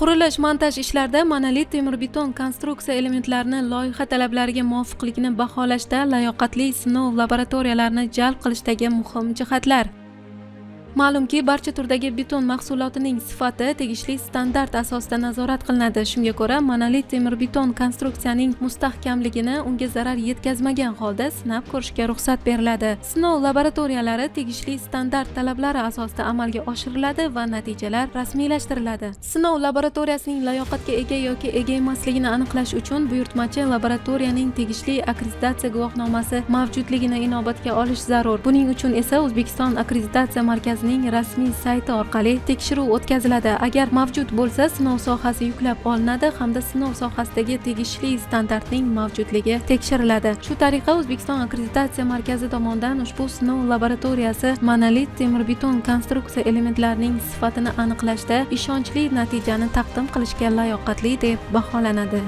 Qurilish-montaj ishlarida monolit temir-beton konstruksiya elementlarini loyiha talablariga muvofiqligini baholashda layoqatli sinov laboratoriyalarini jalb qilishdagi muhim jihatlar. Ma'lumki, barcha turdagi beton mahsulotining sifati tegishli standart asosida nazorat qilinadi. Shunga ko'ra, monolit temir-beton konstruksiyaning mustahkamligini unga zarar yetkazmagan holda sinab ko'rishga ruxsat beriladi. Sinov laboratoriyalari tegishli standart talablari asosida amalga oshiriladi va natijalar rasmiylashtiriladi. Sinov laboratoriyasining layoqatga ega yoki ega emasligini aniqlash uchun buyurtmachi laboratoriyaning tegishli akkreditatsiya guvohnomasi mavjudligini inobatga olish zarur. Buning uchun esa O'zbekiston akkreditatsiya markazi rasmiy sayti orqali tekshiruv o'tkaziladi. Agar mavjud bo'lsa, sinov sohasi yuklab olinadi hamda sinov sohasidagi tegishli standartning mavjudligi tekshiriladi. Shu tariqa O'zbekiston akkreditatsiya markazi tomonidan ushbu sinov laboratoriyasi monolit temir-beton konstruksiya elementlarining sifatini aniqlashda ishonchli natijani taqdim qilishga layoqatli deb baholanadi.